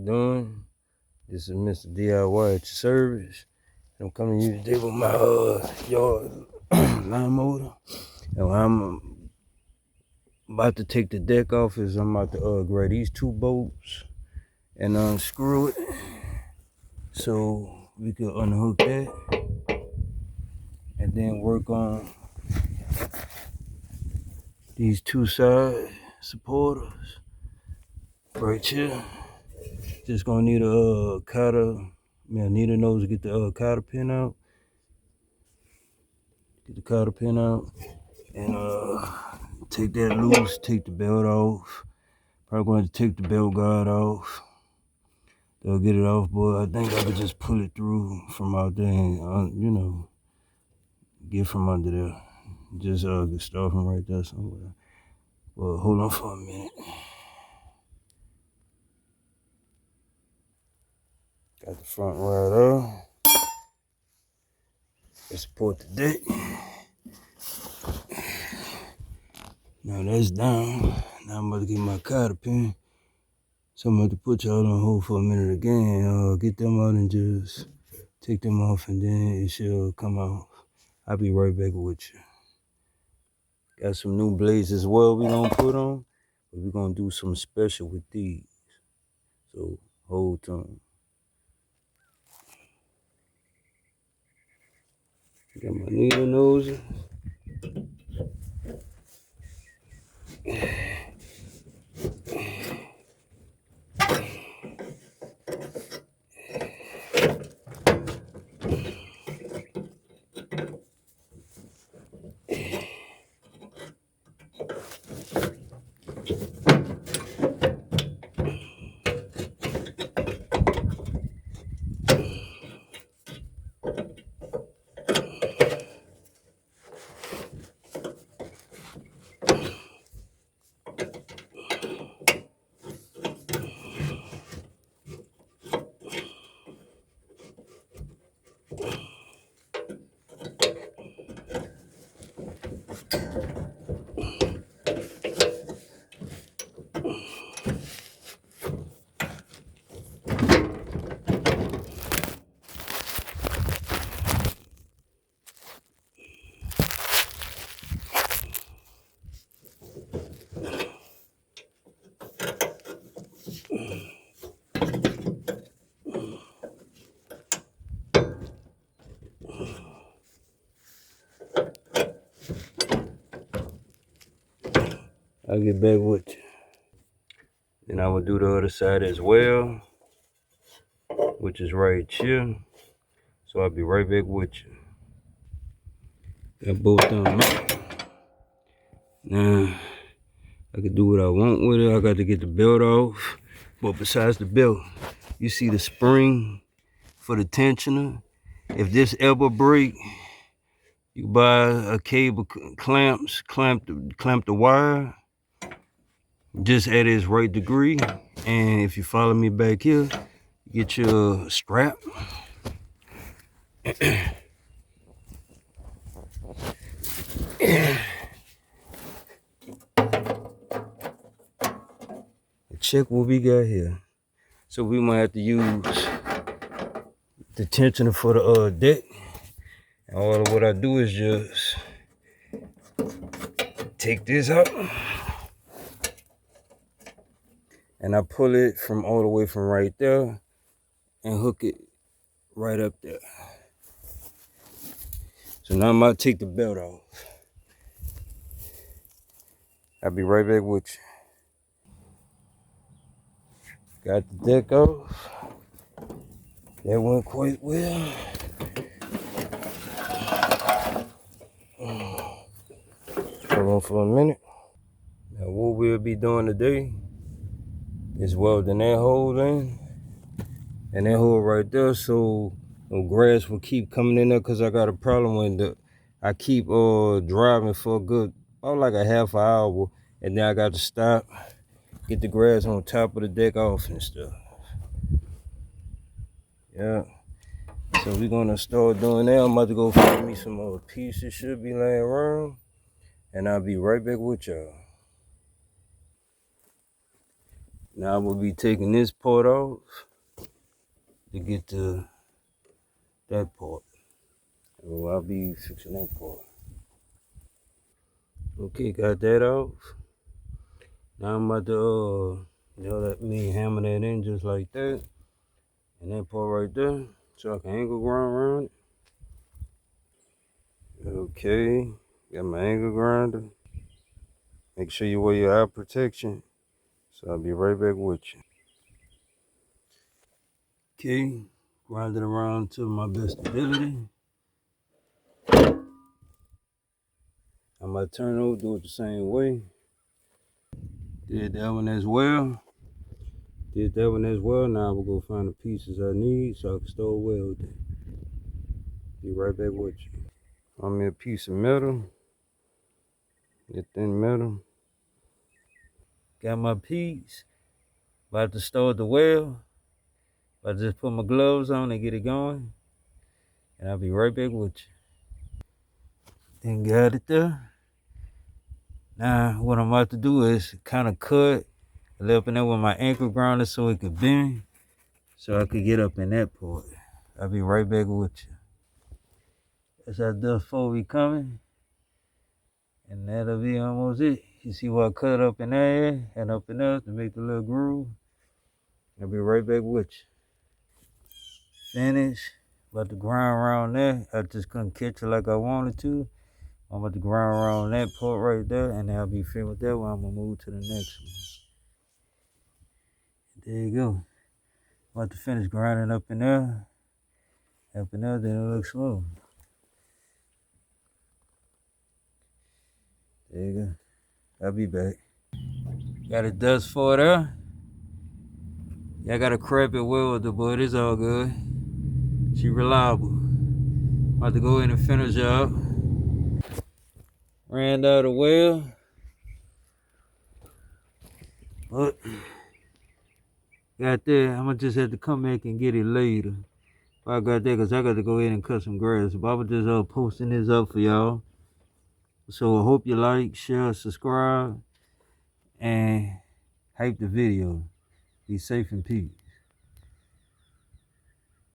Doing this is Mr. DIY at your service. I'm coming to you today with my yard lawn mower, and I'm about to take the deck off is I'm about to grab these two bolts and unscrew it so we can unhook that and then work on these two side supporters right here. Just gonna need a cotter, needle nose to get the cotter pin out. Get the cotter pin out and take that loose, take the belt off. Probably going to take the belt guard off. They'll get it off, but I think I could just pull it through from out there and, get from under there. Just get started from right there somewhere. Well, hold on for a minute. Got the front right up. Let's support the deck. Now that's down. Now I'm about to get my cotter pin. So I'm about to put y'all on hold for a minute again. Get them out and just take them off, and then it should come out. I'll be right back with you. Got some new blades as well we gonna put on, but we're gonna do something special with these. So hold on. Got my needle nose. I'll get back with you. Then I will do the other side as well, which is right here. So I'll be right back with you. Got both of them out. Now I can do what I want with it. I got to get the belt off. But besides the belt, you see the spring for the tensioner. If this ever break, you buy a cable clamp the wire just at its right degree. And if you follow me back here, get your strap. Check what we got here. So we might have to use the tensioner for the deck. And all of what I do is just take this out and I pull it from all the way from right there and hook it right up there. So now I'm about to take the belt off. I'll be right back with you. Got the deck off. That went quite well. Hold on for a minute. Now what we'll be doing today is welding that hole in and that hole right there, so no grass will keep coming in there, because I got a problem when I keep driving for a good like a half an hour, and then I got to stop, get the grass on top of the deck off and stuff. Yeah, so we're gonna start doing that. I'm about to go find me some other pieces should be laying around, and I'll be right back with y'all. Now I'm gonna be taking this part off to get to that part. So I'll be fixing that part. Okay, got that off. Now I'm about to let me hammer that in just like that. And that part right there. So I can angle grind around it. Okay, got my angle grinder. Make sure you wear your eye protection. So I'll be right back with you. Okay, grind it around to my best ability. I might turn over, do it the same way. Did that one as well. Now we'll go find the pieces I need so I can store weld it. Be right back with you. Find me a piece of metal. Get thin metal. Got my piece. About to start the weld. I just put my gloves on and get it going. And I'll be right back with you. Then got it there. Now what I'm about to do is kind of cut a little bit there with my ankle grinder so it could bend. So I could get up in that part. I'll be right back with you. As I dust before we coming. And that'll be almost it. You see what I cut up in there and up in there to make the little groove. I'll be right back with you. Finish. About to grind around there. I just couldn't catch it like I wanted to. I'm about to grind around that part right there, and then I'll be finished with that one. I'm gonna move to the next one. There you go. I'm about to finish grinding up in there, then it looks smooth. There you go. I'll be back. Got a dust for there. Yeah, I got a crappy welder, but it's all good. She reliable. About to go in and finish up. Ran out of well. But got there. I'm gonna just have to come back and get it later. I got that because I got to go in and cut some grass. But I was just posting this up for y'all. So I hope you like, share, subscribe, and hype the video. Be safe and peace.